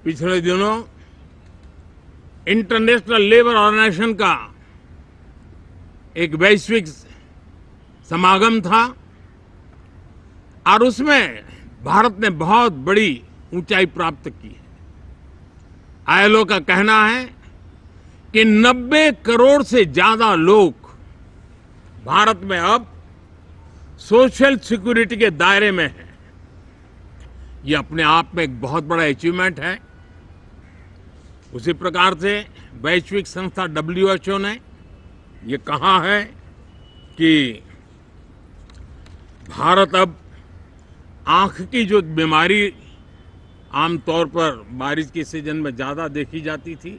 पिछले दिनों international labour organisation का एक वैश्विक समागम था और उसमें भारत ने बहुत बड़ी ऊंचाई प्राप्त की है। आईएलओ का कहना है कि 90 करोड़ से ज्यादा लोग भारत में अब सोशल सिक्योरिटी के दायरे में हैं। ये अपने आप में एक बहुत बड़ा अचीवमेंट है। उसी प्रकार से वैश्विक संस्था WHO ने ये कहा है कि भारत अब आंख की जो बीमारी आमतौर पर बारिश के सीजन में ज्यादा देखी जाती थी,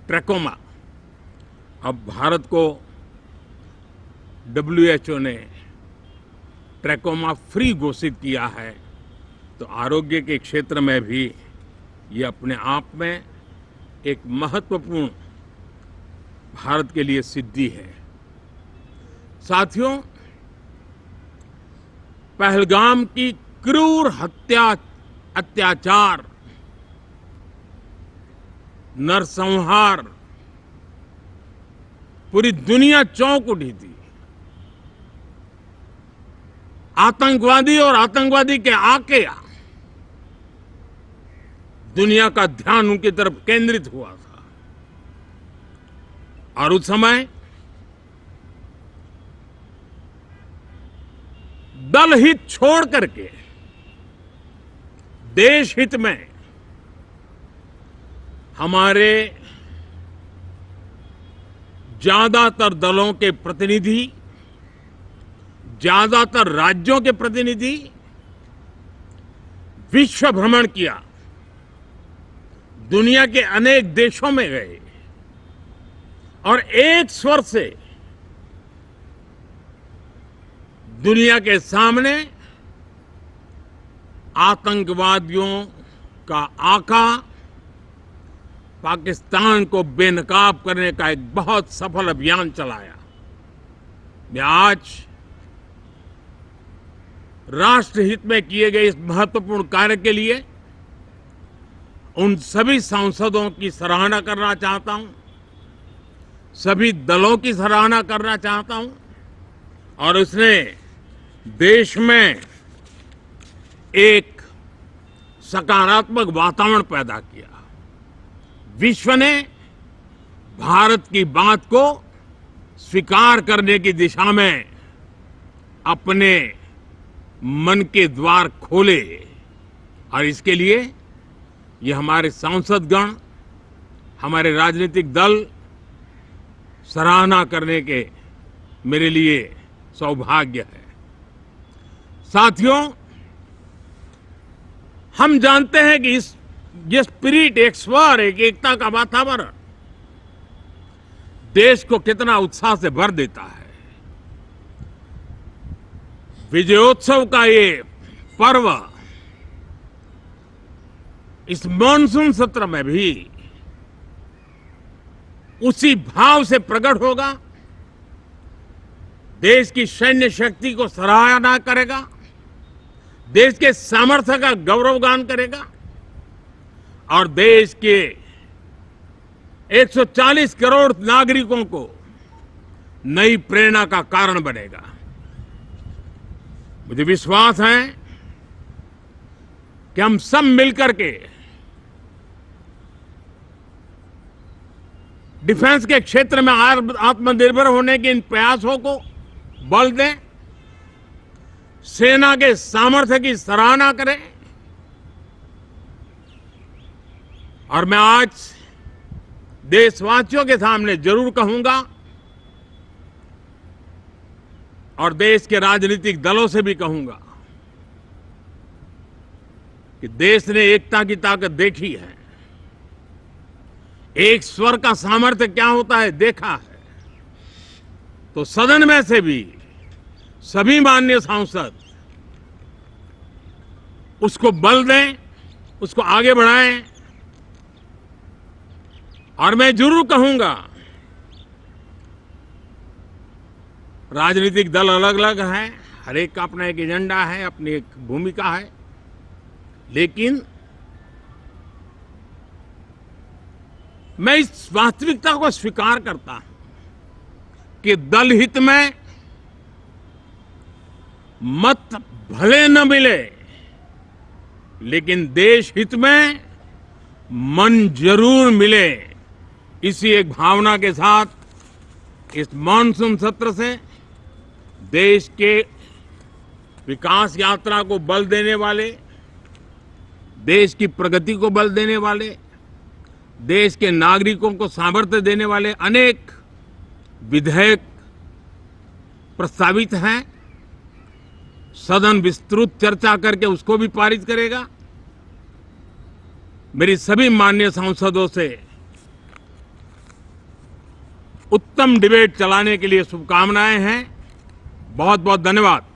ट्रैकोमा, अब भारत को WHO ने ट्रैकोमा फ्री घोषित किया है। तो आरोग्य के क्षेत्र में भी ये अपने आप में एक महत्वपूर्ण भारत के लिए सिद्धि है। साथियों, पहलगाम की क्रूर अत्याचार, नरसंहार पूरी दुनिया चौंक उठी थी। आतंकवादी और आतंकवादी के आके दुनिया का ध्यान उनकी तरफ केंद्रित हुआ था और उस समय दल हित छोड़ करके देश हित में हमारे ज्यादातर दलों के प्रतिनिधि, ज्यादातर राज्यों के प्रतिनिधि विश्व भ्रमण किया, दुनिया के अनेक देशों में गए और एक स्वर से दुनिया के सामने आतंकवादियों का आका पाकिस्तान को बेनकाब करने का एक बहुत सफल अभियान चलाया। मैं आज राष्ट्रहित में किए गए इस महत्वपूर्ण कार्य के लिए उन सभी सांसदों की सराहना करना चाहता हूं, सभी दलों की सराहना करना चाहता हूं और उसने देश में एक सकारात्मक वातावरण पैदा किया। विश्व ने भारत की बात को स्वीकार करने की दिशा में अपने मन के द्वार खोले और इसके लिए ये हमारे सांसदगण, हमारे राजनीतिक दल सराहना करने के मेरे लिए सौभाग्य है। साथियों, हम जानते हैं कि ये स्पिरिट, एक स्वर, एक एकता का वातावरण देश को कितना उत्साह से भर देता है। विजयोत्सव का ये पर्व इस मानसून सत्र में भी उसी भाव से प्रकट होगा। देश की सैन्य शक्ति को सराहना करेगा, देश के सामर्थ्य का गौरवगान करेगा और देश के 140 करोड़ नागरिकों को नई प्रेरणा का कारण बनेगा। मुझे विश्वास है कि हम सब मिलकर के डिफेंस के क्षेत्र में आत्मनिर्भर होने के इन प्रयासों को बल दें, सेना के सामर्थ्य की सराहना करें और मैं आज देशवासियों के सामने जरूर कहूंगा और देश के राजनीतिक दलों से भी कहूंगा कि देश ने एकता की ताकत देखी है, एक स्वर का सामर्थ्य क्या होता है देखा है। तो सदन में से भी सभी माननीय सांसद उसको बल दें, उसको आगे बढ़ाएं और मैं जरूर कहूंगा, राजनीतिक दल अलग अलग हैं, हर एक का अपना एक एजेंडा है, अपनी एक भूमिका है, लेकिन मैं इस वास्तविकता को स्वीकार करता हूं कि दल हित में मत भले न मिले, लेकिन देश हित में मन जरूर मिले। इसी एक भावना के साथ इस मानसून सत्र से देश के विकास यात्रा को बल देने वाले, देश की प्रगति को बल देने वाले, देश के नागरिकों को सामर्थ्य देने वाले अनेक विधेयक प्रस्तावित हैं। सदन विस्तृत चर्चा करके उसको भी पारित करेगा। मेरी सभी माननीय सांसदों से उत्तम डिबेट चलाने के लिए शुभकामनाएं हैं। बहुत बहुत धन्यवाद।